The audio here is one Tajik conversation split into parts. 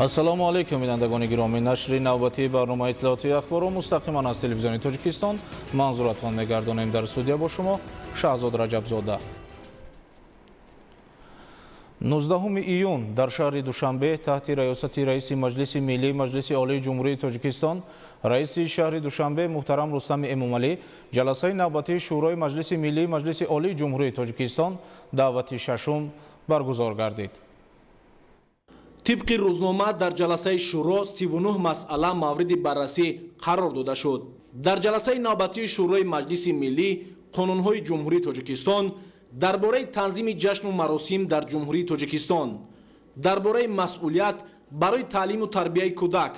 ассалому алайкум бинандагони гироми. Нашри навбатии барномаи иттилоотии ахбору мустақиман аз телевизиони Тоҷикистон. ман зуратхон мегардонем. дар студия бо шумо Шаҳзод Раҷабзода. 19 июн дар шаҳри Душанбе таҳти раёсати раиси Маҷлиси Миллии Маҷлиси Олии Ҷумҳурии Тоҷикистон, раиси шаҳри Душанбе муҳтарам Рустами Эмомалӣ ҷаласаи навбатии шӯрои Маҷлиси Миллии Маҷлиси Олии Ҷумҳурии Тоҷикистон даъвати шашум баргузор гардид. طبق روزنامه در جلسه شورا 39 مسئله مورد بررسی قرار داده شد. در جلسه نوبتی شورای مجلس ملی قانون‌های جمهوری تاجیکستان درباره تنظیم جشن و مراسم در جمهوری تاجیکستان، درباره مسئولیت برای تعلیم و تربیت کودک،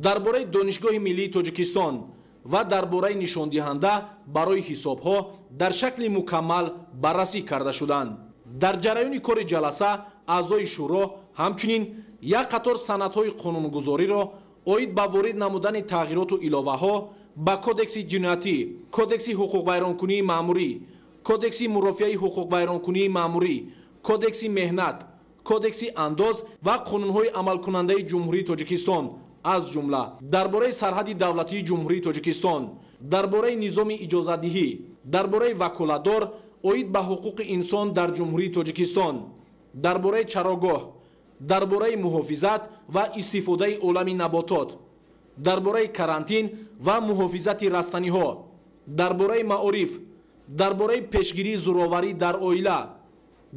درباره دانشگاه ملی تاجیکستان و درباره نشاندهنده برای حساب‌ها در شکل مکمل بررسی کرده شدند. در جریان کار جلسه اعضای شورا همچنین یک قطار سندهای قانونگذاری را اوید به وارد نمودن تغییرات و الوه‌ها به کودکس جنایتی، کودکس حقوق ویرانکنی مأموری، کودکس مرافعه حقوق ویرانکنی مأموری، کودکس مهنت، کودکس انداز و قانون‌های عمل کننده جمهوری تاجیکستان از جمله درباره سرحد دولتی جمهوری تاجیکستان، درباره نظام اجازه‌دهی، درباره وکالتدار اوید به حقوق انسان در جمهوری تاجیکستان، درباره چراگاه، درباره محافظت و استفاده عالم نباتات، درباره کرانتین و محافظت رستنی‌ها، درباره معارف، درباره پیشگیری زورآوری در عائله،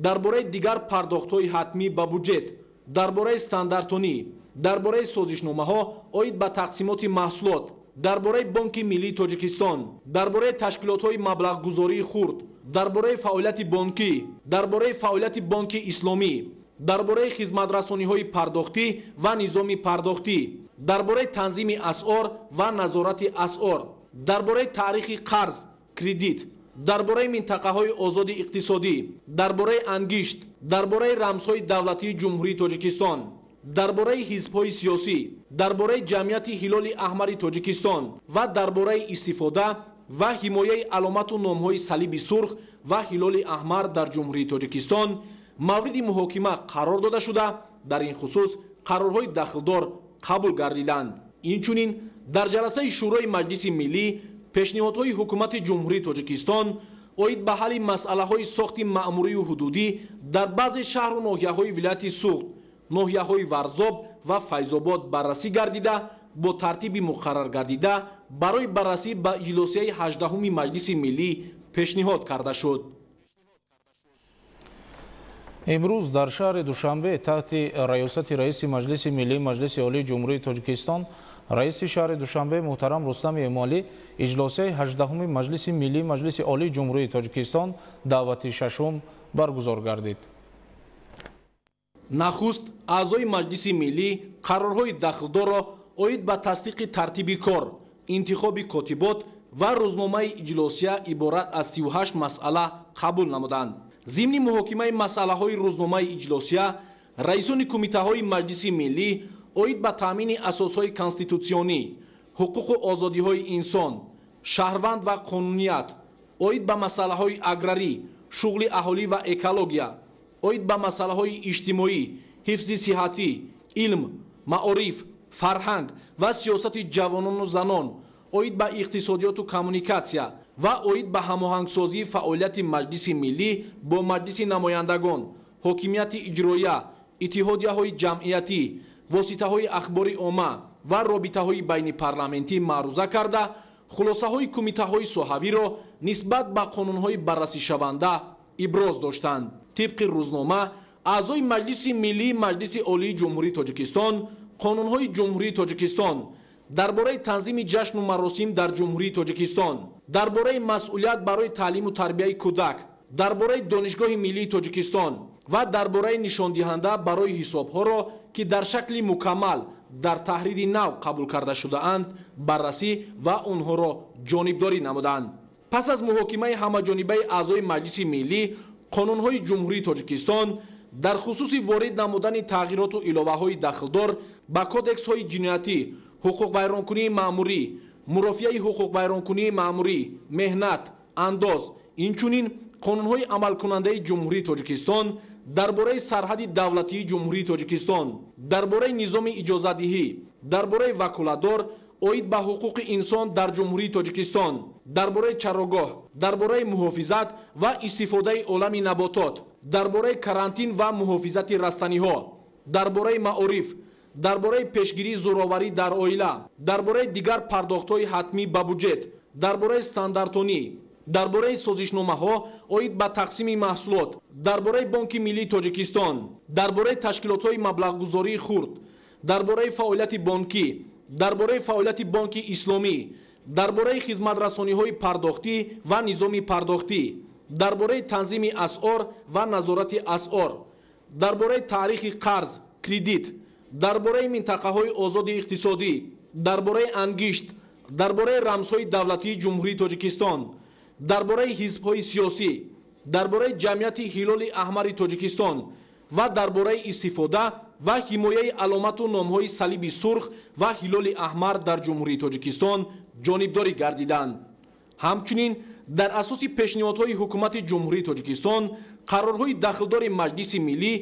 درباره دیگر پرداخت‌های حتمی به بودجت، درباره استانداردتانی، درباره سازشنامه‌ها اوید به تقسیمات محصولات، درباره بانک ملی تاجیکستان، درباره تشکیلات‌های مبلغ‌گذاری خرد، درباره فعالیت بانکی، درباره فعالیت بانک اسلامی، درباره خدمت‌رسانی‌های پرداختی و نظام پرداختی، درباره تنظیم اسعار و نظارت اسعار، درباره تاریخ قرض، کردیت، درباره منطقه‌های آزاد اقتصادی، درباره انگشت، درباره رمزهای دولتی جمهوری تاجیکستان، درباره حزب‌های سیاسی، درباره جمعیت هلال احمر تاجیکستان و درباره استفاده و حمایه علامت و نام‌های صلیب سرخ و هلال احمر در جمهوری تاجیکستان مورد محاکمه قرار داده شده. در این خصوص قرارهای دخلدار قبول گردیدند. اینچنین در جلسه شورای مجلس ملی پیشنهادهای حکومت جمهوری تاجیکستان اوید به حل مسئله‌های ساخت مأموری و حدودی در بعض شهر و ناحیه‌های ولایت سوخت، ناحیه‌های ورزاب و فیض‌آباد بررسی گردیده با ترتیب مقرر گردیده برای بررسی به اجلاسی 18 مجلس ملی پیشنهاد کرده شد. امروز در شهر دوشنبه تحت ریاست رئیس مجلس ملی مجلس عالی جمهوری تاجیکستان رئیس شهر دوشنبه محترم رستم امالی اجلاسی 18 مجلس ملی مجلس عالی جمهوری تاجیکستان دعوت ششم برگزار گردید. نخست اعضای مجلس ملی قرارهای دخلدار را اوید به تصدیق ترتیب کار، انتخاب کاتبات و روزنامه اجلاسی عبارت از 38 مسئله قبول نمودند. ضمن محاکمه مسئله‌های روزنامه اجلاسی رئیسان کمیته‌های مجلس ملی اوید به تامین اساسهای کنستیتوسیونی، حقوق و آزادی‌های انسان، شهروند و قانونیت، اوید به مسئله‌های اگراری، شغل اهالی و اکولوژیا، اوید به مسئله‌های اجتماعی، حفظ صحتی، علم، معارف، فرهنگ و سیاست جوانان و زنان، اوید به اقتصادیات و کمونیکاسیا و اوید به هماهنگسازی فعالیت مجلس ملی با مجلس نمایندگان، حاکمیت اجراییه، اتحادیه‌های جمعیتی، واسطه‌های اخبار عامه و رابطه‌های بین پارلمانتی معروضه کرده خلاصه‌های کمیته‌های صحوی را نسبت به قانون‌های بررسی شونده ابراز داشتند. طبق روزنامه اعضای مجلس ملی مجلس عالی جمهوری تاجیکستان قانون‌های جمهوری تاجیکستان درباره تنظیم جشن و مراسم در جمهوری تاجیکستان، درباره مسئولیت برای تعلیم و تربیت کودک، درباره دانشگاه ملی تاجیکستان و درباره نشاندهنده برای حساب‌ها را که در شکل مکمل در تحریر نو قبول کرده شده اند بررسی و آنها را جانبداری نمودند. پس از محاکمه همه‌جانبه اعضای مجلس ملی قانون‌های جمهوری تاجیکستان در خصوص وارد نمودن تغییرات و الوه‌های دخلدار به کودکس‌های جنایتی، حقوق ویرانکنی مأموری، مرافعه حقوق ویرانکنی مأموری، مهنت، انداز، اینچنین қонунҳои амалкунандаи ҷумҳурии тоҷикистон дар бораи сарҳади давлатии ҷумҳурии тоҷикистон, дар бораи низоми иҷозатдиҳӣ, дар бораи ваколатдор оид ба ҳуқуқи инсон дар ҷумҳурии тоҷикистон, дар бораи чарогоҳ, дар бораи муҳофизат ва истифодаи олами наботот, дар бораи карантин ва муҳофизати растаниҳо, дар бораи маориф, дар бораи пешгирии зӯроварӣ дар оила, дар бораи дигар пардохтҳои ҳатмӣ ба буҷет, дар бораи стандартонӣ, дар бораи созишномаҳо оид ба тақсими маҳсулот, дар бораи Бонки Миллии Тоҷикистон, дар бораи ташкилотҳои маблағгузории хурд, дар бораи фаъолияти бонкӣ, дар бораи фаъолияти Бонки Исломӣ, дар бораи хизматрасониҳои пардохтӣ ва низоми пардохтӣ, дар бораи танзими асъор ва назорати асъор, дар бораи таърихи қарз, кредит, дар бораи минтақаҳои озоди иқтисодӣ, дар бораи ангишт, дар бораи рамзҳои давлатии ҷумҳурии Тоҷикистон, дар бораи ҳизбҳои сиёсӣ, дар бораи ҷамъияти ҳилоли аҳмари Тоҷикистон ва дар бораи истифода ва ҳимояи аломату номҳои салиби сурх ва ҳилоли аҳмар дар ҷумҳурии Тоҷикистон ҷонибдорӣ гардиданд. ҳамчунин дар асоси пешниҳодҳои ҳукумати ҷумҳурии Тоҷикистон қарорҳои дахлдори Маҷлиси Миллӣ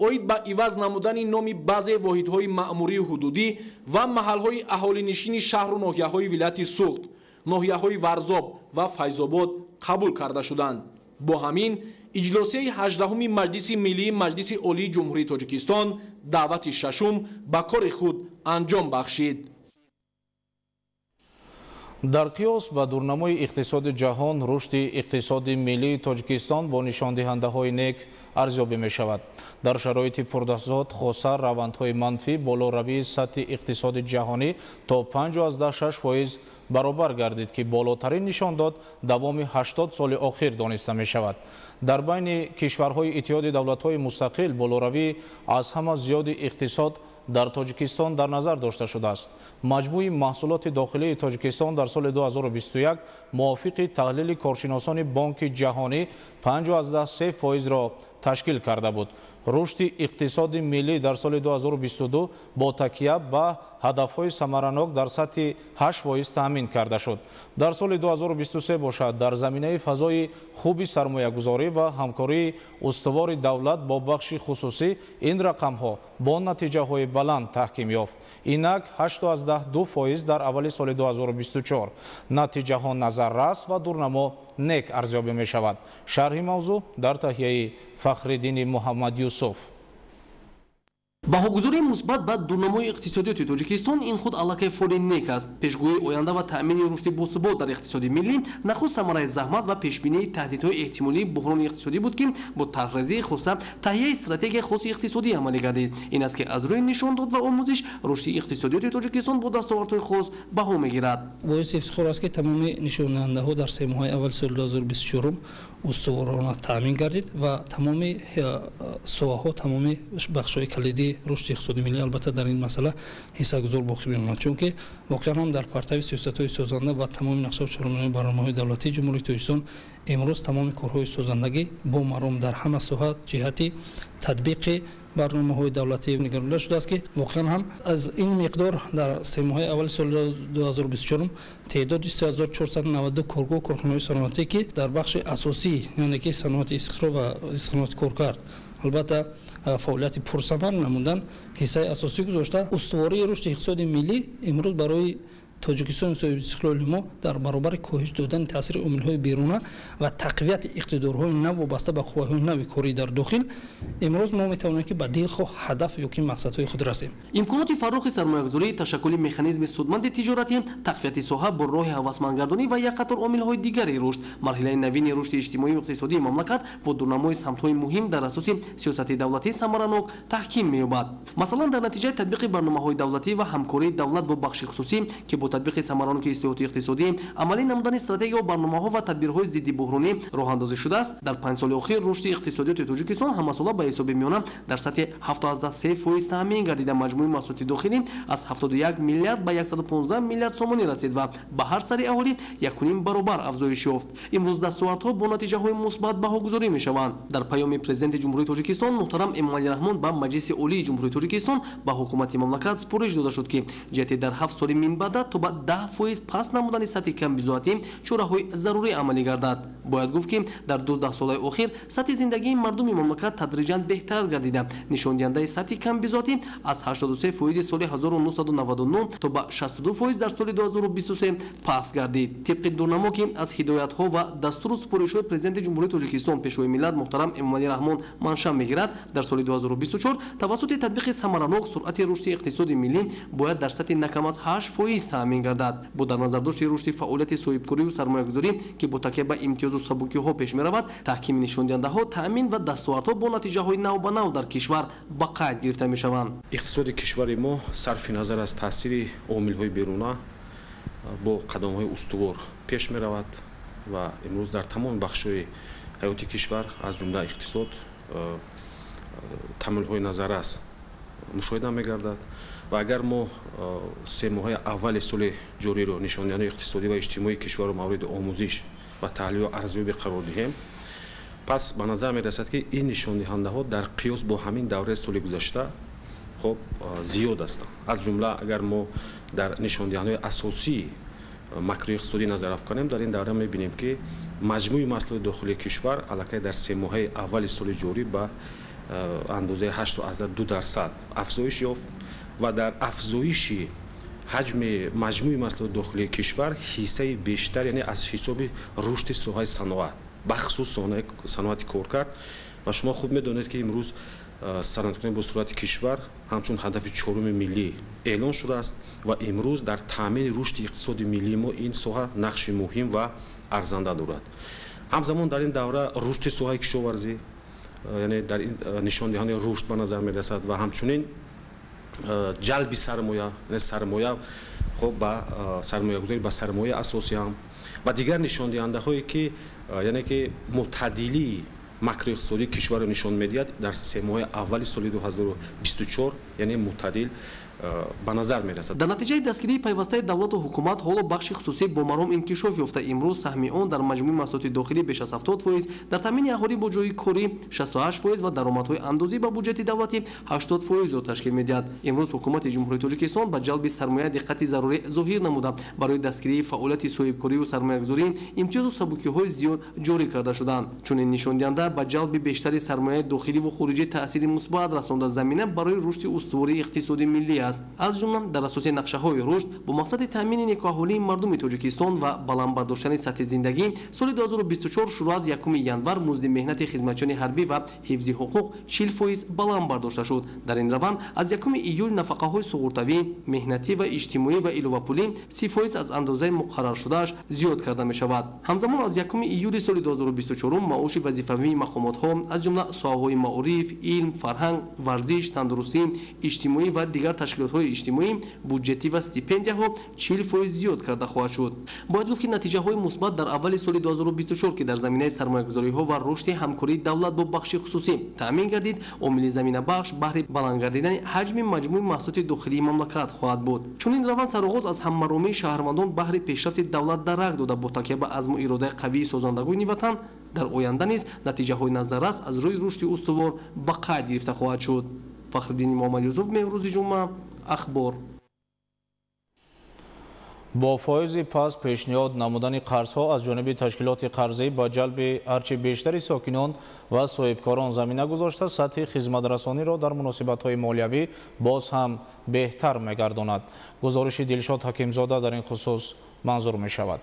оид ба иваз намудани номи баъзе воҳидҳои маъмурию ҳудудӣ ва маҳалҳои аҳолинишини шаҳру ноҳияҳои вилояти Суғд, ноҳияҳои Варзоб ва Файзобод қабул карда шуданд. бо ҳамин иҷлосияи 18-уми Маҷлиси Миллии Маҷлиси Олии Ҷумҳурии Тоҷикистон даъвати шашум ба кори худ анҷом бахшид. дар қиёс ба дурнамои иқтисоди ҷаҳон рушди иқтисоди миллии Тоҷикистон бо нишондиҳандаҳои нек арзёбӣ мешавад. дар шароити пурдасот хоса равандҳои манфӣ болоравии сатҳи иқтисоди ҷаҳонӣ то 5.6% баробар гардид ки болотарин нишондод давоми 80 соли охир дониста мешавад. дар байни кишварҳои иттиҳоди давлатҳои мустақил болоравии аз ҳама зиёди иқтисод дар Тоҷикистон дар назар дошта шудааст. маҷмӯи маҳсулоти дохилии Тоҷикистон дар соли 2021 мувофиқи таҳлили коршиносони Бонки ҷаҳонӣ 5.3%-ро ташкил карда буд. рушди иқтисоди миллӣ дар соли 2022 бо такя ба ҳадафҳои самаранок дар сатҳи 8% таъмин карда шуд. дар соли 2023 бошад дар заминаи фазои хуби сармоягузорӣ ва ҳамкории устувори давлат бо бахши хусусӣ ин рақамҳо бо натиҷаҳои баланд таҳким ёфт. инак 8.2% дар аввали соли 2024. натиҷаҳо назаррас ва дурнамо нек арзёбӣ мешавад. шарҳи мавзӯъ дар таҳияи Фахриддини Муҳаммад Юсуф. баҳогузории мусбат ба дурнамои иқтисодиёти Тоҷикистон ин худ аллакай фоли нек аст. пешгӯии оянда ва таъмини рушди босубот дар иқтисоди миллӣ нахуст самараи заҳмат ва пешбинии таҳдидҳои эҳтимолии буҳрони иқтисодӣ буд ки бо тарҳрезии хоса таҳияи стратегияи хоси иқтисодӣ амалӣ гардид. ин аст ки аз рӯи нишондод ва омӯзиш рушди иқтисодиёти Тоҷикистон бо дастовардҳои хос баҳо мегирад. боиси ифтихор аст ки тамоми нишондиҳандаҳо дар 3 моҳаи аввали соли 2024 устуворона таъмин гардид ва тамоми соҳаҳо тамоми бахшҳои калидии рушди иқтисоди миллӣ албатта дар ин масъала ҳиссагузор боқӣ мемонад, чунки воқеан ҳам дар партави сиёсатҳои созанда ва тамоми нақшаву чорабинои барномаҳои давлатии ҷумҳурии Тоҷикистон имрӯз тамоми корҳои созандагӣ бо маром дар ҳама соҳа ҷиҳати татбиқи барномаҳои давлатӣ нигаронда шудааст ки воқеан ҳам аз ин миқдор дар 3 моҳаи аввали соли 2024 теъдоди 3492 коргоҳ корхонаҳои саноатӣ ки дар бахши асосӣ яъне ки саноати истихроҷ ва саноати коркард албатта фаъолияти пурсамар намудан ҳиссаи асосӣ гузошта устувории рушди иқтисоди миллӣ имрӯз барои Тоҷикистон соҳиби истиқлоли мо дар баробари коҳиш додани таъсири омилҳои беруна ва тақвияти иқтидорҳои нав вобаста ба қувваҳои нави корӣ дар дохил имрӯз мо метавонем ки ба дилхоҳ ҳадаф ё ки мақсадҳои худ расем. имконоти фарохи сармоягузорӣ, ташаккули механизми судманди тиҷоратӣ, тақвияти соҳа бо роҳи ҳавасмандгардонӣ ва як қатор омилҳои дигари рушд, марҳилаи навини рушди иҷтимоию иқтисодии мамлакат бо дурнамои самтҳои муҳим дар асоси сиёсати давлатӣ самаранок таҳким меёбад. масалан дар натиҷаи татбиқи барномаҳои давлатӣ ва ҳамкории давлат бо бахши хусусӣ ки бо татбиқи самараноки ислоҳоти иқтисодӣ, амалӣ намудани стратегияҳо, барномаҳо ва тадбирҳои зидди буҳронӣ роҳандозӣ шудааст. дар 5 соли охир рушди иқтисодиёти Тоҷикистон ҳамасола ба ҳисоби миёна дар сатҳи 7.3% таъмин гардида маҷмӯи маҳсулоти дохилӣ аз 71 миллиард ба 115 миллиард сомонӣ расид ва ба ҳар сари аҳолӣ 1.5 баробар афзоиш ёфт. имрӯз дастовардҳо бо натиҷаҳои мусбат баҳогузорӣ мешаванд. дар паёми президенти ҷумҳурии Тоҷикистон муҳтарам Эмомалӣ Раҳмон ба Маҷлиси Олии Ҷумҳурии Тоҷикистон ба ҳукумати мамлакат супориш дода шуд ки ҷиҳати дар 7 соли минбаъда то то ба 10% паст намудани сатҳи камбизоатӣ чораҳои зарури амалӣ гардад. бояд гуфт ки дар 12 солаи охир сатҳи зиндагии мардуми мамлакат тадриҷан беҳтар гардида, нишондиҳандаи сатҳи камбизоатӣ аз 83% соли 1999 то ба 62% дар соли 2023 паст гардид. тибқи дурнамо ки аз ҳидоятҳо ва дастуру супоришҳои президенти ҷумҳурии тоҷикистон пешвои миллат муҳтарам эмомалӣ раҳмон маншаъ мегирад, дар соли 2024 тавассути татбиқи самаранок суръати рушди иқтисоди миллӣ бояд дар сатҳи накам аз 8% таъмин гардад. бо дар назардошти рушди фаъолияти соҳибкорию сармоягузорӣ ки бо такя ба имтиёзу сабукиҳо пеш меравад, таҳкими нишондиҳандаҳо, таъмин ва дастовардҳо бо натиҷаҳои нав ба нав дар кишвар ба қайд гирифта мешаванд. иқтисоди кишвари мо сарфи назар аз таъсири омилҳои беруна бо қадамҳои устувор пеш меравад ва имрӯз дар тамоми бахшҳои ҳаёти кишвар аз ҷумла иқтисод таъмилҳои назаррас мушоҳида мегардад. ва агар мо се моҳҳои аввали соли ҷориро нишондиҳандаи иқтисодӣ ва иҷтимоии кишварро мавриди омӯзиш ва таҳлилу арзёбӣ қарор диҳем, пас ба назар мерасад ки ин нишондиҳандаҳо дар қиёс бо ҳамин давраи соли гузашта хоб зиёд ҳастанд. аз ҷумла агар мо дар нишондиҳандаҳои асосии макроиқтисодӣ назар афканем, дар ин давра мебинем ки маҷмӯи маҳсулоти дохилии кишвар аллакай дар се моҳаи аввали соли ҷорӣ ба андозаи 8.2% афзоиш ёфт ва дар афзоиши ҳаҷми маҷмӯи маҳсулоти дохилии кишвар ҳиссаи бештар, яъне аз ҳисоби рушди соҳаи саноат, бахусус саноати коркард. ва шумо хуб медонед ки имрӯз санаткунӣ бо суръати кишвар ҳамчун ҳадафи чоруми миллӣ эълон шудааст ва имрӯз дар таъмини рушди иқтисоди миллии мо ин соҳа нақши муҳим ва арзанда дорад. ҳамзамон дар ин давра рушди соҳаи кишоварзӣ, яъне дар ин нишондиҳандаи рушд ба назар мерасад ва ҳамчунин ҷалби сармоя хоб ба сармоягузорӣ ба сармояи асосӣ ҳам ва дигар нишондиҳандаҳое ки яъне ки мутаъддилии макроиқтисодии кишварро нишон медиҳад дар се моҳи аввали соли 2024, яъне мутаъддил ба назар мерасад. дар натиҷаи дастгирии пайвастаи давлату ҳукумат ҳоло бахши хусусӣ бо маром инкишоф ёфта имрӯз саҳми он дар маҷмӯи маҳсулоти дохилӣ беш аз 70%, дар таъмини аҳолӣ бо ҷойи корӣ 68% ва даромадҳои андозӣ ба буҷети давлатӣ 80%-ро ташкил медиҳад. имрӯз ҳукумати ҷумҳурии тоҷикистон ба ҷалби сармоя диққати зарурӣ зоҳир намуда барои дастгирии фаъолияти соҳибкорию сармоягузорӣ имтиёзу сабукиҳои зиёд ҷорӣ карда шуданд. чунин нишондиҳанда ба ҷалби бештари сармояи дохилӣ хориҷӣ таъсири мусбат расонда замина барои рушди устувории иқтисоди миллӣ аст. аз ҷумла дар асоси нақшаҳои рушд бо мақсади таъмини некоҳолии мардуми тоҷикистон ва баландбардоштани сатҳи зиндагӣ соли 2024 шурӯъ аз 1 январ музди меҳнати хизматчиёни ҳарбӣ ва ҳифзи ҳуқуқ 40% баланд бардошта шуд. дар ин раванд аз 1 июл нафақаҳои суғуртавӣ, меҳнатӣ ва иҷтимоӣ ва иловапулӣ 30% аз андозаи муқарраршудааш зиёд карда мешавад. ҳамзамон аз 1 июли соли 2024 маоши вазифавии мақомотҳо аз ҷумла соҳаҳои маориф, илм, фарҳанг, варзиш, тандурустӣ, иҷтимоӣ ва дигар ташкилотҳои иҷтимоӣ, буҷетӣ ва стипендияҳо 40% зиёд карда хоҳад шуд. бояд гуфт ки натиҷаҳои мусбат дар аввали соли 2024 ки дар заминаи сармоягузориҳо ва рушди ҳамкории давлат бо бахши хусусӣ таъмин гардид, омили заминабахш баҳри баланд гардидани ҳаҷми маҷмӯи маҳсулоти дохилии мамлакат хоҳад буд. чунин раванд сароғоз аз ҳаммаромии шаҳрвандон баҳри пешрафти давлат дарак дода бо такя ба азму иродаи қавии созандагони ватан дар оянда низ натиҷаҳои назаррас аз рӯи рушди устувор ба қайд гирифта хоҳад шуд. фахриддин муҳаммадюсуф, меҳрӯзи ҷумъа, ахбор. бо фоизи паст пешниҳод намудани қарзҳо аз ҷониби ташкилоти қарзӣ ба ҷалби ҳарчи бештари сокинон ва соҳибкорон замина гузошта сатҳи хизматрасониро дар муносибатҳои молиявӣ боз ҳам беҳтар мегардонад. гузориши Дилшод Ҳакимзода дар ин хусус манзур мешавад.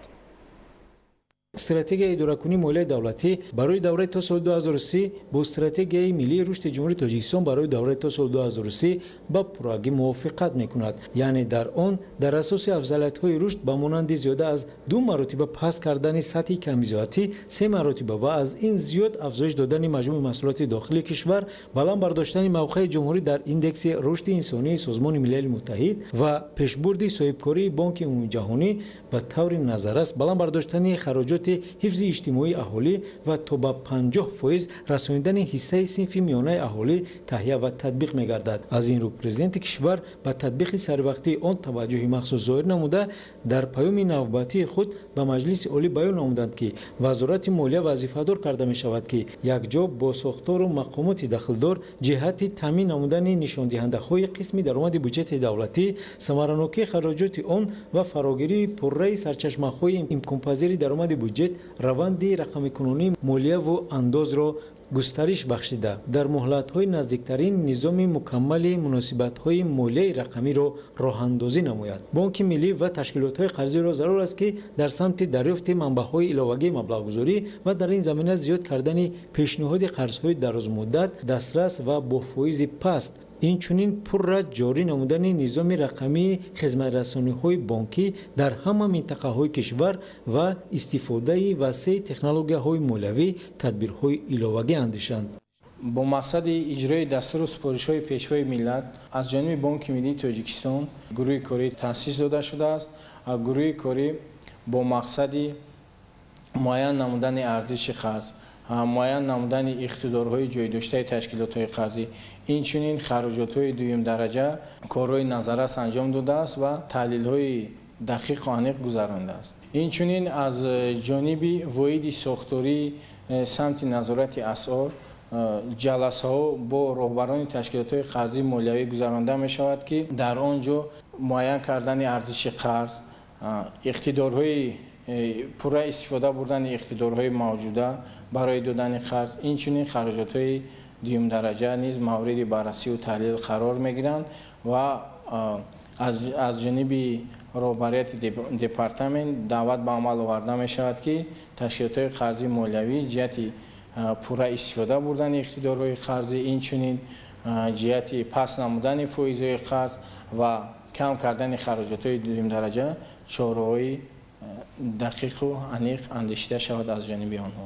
стратегияи идоракунии молияи давлатӣ барои давраи то соли 2030 бо стратегияи миллии рушди ҷумҳурии тоҷикистон барои давраи то соли 2030 ба пуррагӣ мувофиқат мекунад. яъне дар он дар асоси афзалиятҳои рушд ба монанди зиёда аз 2 маротиба паст кардани сатҳи камбизоатӣ, 3 маротиба ва аз ин зиёд афзоиш додани маҷмӯи маҳсулоти дохилии кишвар, баланд бардоштани мавқеи ҷумҳурӣ дар индекси рушди инсонии Созмони Милали Муттаҳид ва пешбурди соҳибкории Бонки Умумии Ҷаҳонӣ ба таври назаррас баланд бардоштани хароҷоти ташкилоти ҳифзи иҷтимоии аҳолӣ ва то ба 50% расонидани ҳиссаи синфи миёнаи аҳолӣ таҳия ва татбиқ мегардад. Аз ин рӯ президенти кишвар ба татбиқи саривақтии он таваҷҷӯҳи махсус зоҳир намуда, дар паёми навбатии худ ба маҷлиси олӣ баён намуданд ки вазорати молия вазифадор карда мешавад ки якҷо бо сохтору мақомоти дахлдор ҷиҳати таъмин намудани нишондиҳандаҳои қисми даромади бюҷети давлатӣ, самаранокии хароҷоти он ва фарогирии пурраи сарчашмаҳои имконпазири даромади бюҷет раванди рақамикунонии молияву андозро густариш бахшида, дар муҳлатҳои наздиктарин низоми мукаммали муносибатҳои молияи рақамиро роҳандозӣ намояд. Бонки миллӣ ва ташкилотҳои қарзиро зарур аст ки дар самти дарёфти манбаъҳои иловагии маблағгузорӣ ва дар ин замина зиёд кардани пешниҳоди қарзҳои дарозмуддат, дастрас ва бо фоизи паст, инчунин пурра ҷорӣ намудани низоми рақамии хизматрасониҳои бонкӣ дар ҳама минтақаҳои кишвар ва истифодаи васеъи технологияҳои молиявӣ тадбирҳои иловагӣ андешанд. бо мақсади иҷрои дастуру супоришҳои пешвои миллат аз ҷониби Бонки Миллии Тоҷикистон гурӯҳи корӣ таъсис дода шудааст. гурӯҳи корӣ бо мақсади муайян намудани арзиши қарз, муайян намудани иқтидорҳои ҷойдоштаи ташкилотҳои қарзӣ, инчунин хароҷотҳои дуюмдараҷа корҳои назаррас анҷом додааст ва таҳлилҳои дақиқу аниқ гузаронидааст. Инчунин аз ҷониби воҳиди сохтории самти назорати асъор ҷаласаҳо бо роҳбарони ташкилотҳои қарзии молиявӣ гузаронда мешавад ки дар он ҷо муайян кардани арзиши қарз, иқтидорҳои пурра истифода бурдани иқтидорҳои мавҷуда барои додани қарз, инчунин хароҷотҳои дуюмдараҷа низ мавриди баррасиву таҳлил қарор мегиранд ва аз ҷониби роҳбарияти департамент даъват ба амал оварда мешавад ки ташкилотҳои қарзии молиявӣ ҷиҳати пурра истифода бурдани иқтидорҳои қарзӣ, инчунин ҷиҳати паст намудани фоизҳои қарз ва кам кардани хароҷотҳои дуюмдараҷа чораҳои дақиқу аниқ андешида шавад аз ҷониби онҳо.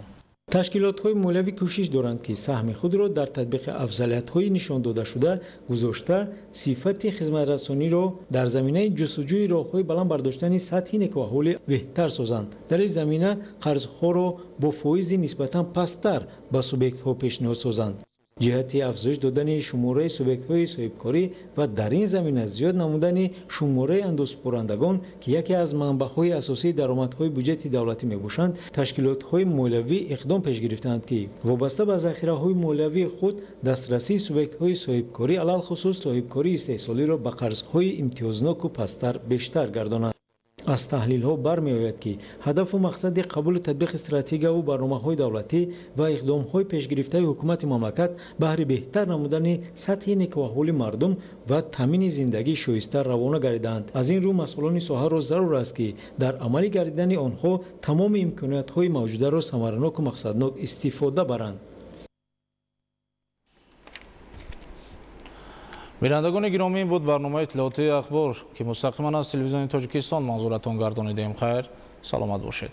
ташкилотҳои молиявӣ кӯшиш доранд ки саҳми худро дар татбиқи афзалиятҳои нишондодашуда гузошта, сифати хизматрасониро дар заминаи ҷустуҷӯи роҳҳои баланд бардоштани сатҳи некуаҳолӣ беҳтар созанд. Дар ин замина қарзҳоро бо фоизи нисбатан пасттар ба субъектҳо пешниҳод созанд, ҷиҳати афзоиш додани шумораи субъектҳои соҳибкорӣ ва дар ин замина зиёд намудани шумораи андозпуррандагон ки яке аз манбаъҳои асосии даромадҳои бюҷети давлатӣ мебошанд, ташкилотҳои молиявӣ иқдом пеш гирифтаанд ки вобаста ба захираҳои молиявии худ дастрасии субъектҳои соҳибкорӣ, алалхусус соҳибкории истеҳсолиро ба қарзҳои имтиёзноку пасттар бештар гардонанд. аз таҳлилҳо бармеояд ки ҳадафу мақсади қабули татбиқи стратегияву барномаҳои давлатӣ ва иқдомҳои пешгирифтаи ҳукумати мамлакат баҳри беҳтар намудани сатҳи некуаҳоли мардум ва таъмини зиндагии шоиста равона гардидаанд. аз ин рӯ масъулони соҳаро зарур аст ки дар амалӣ гардидани онҳо тамоми имкониятҳои мавҷударо самараноку мақсаднок истифода баранд. бинандагони гиромӣ, буд барномаи иттилоотии ахбор ки мустақиман аз телевизиони Тоҷикистон манзуратон гардонидем. хайр, саломат бошед.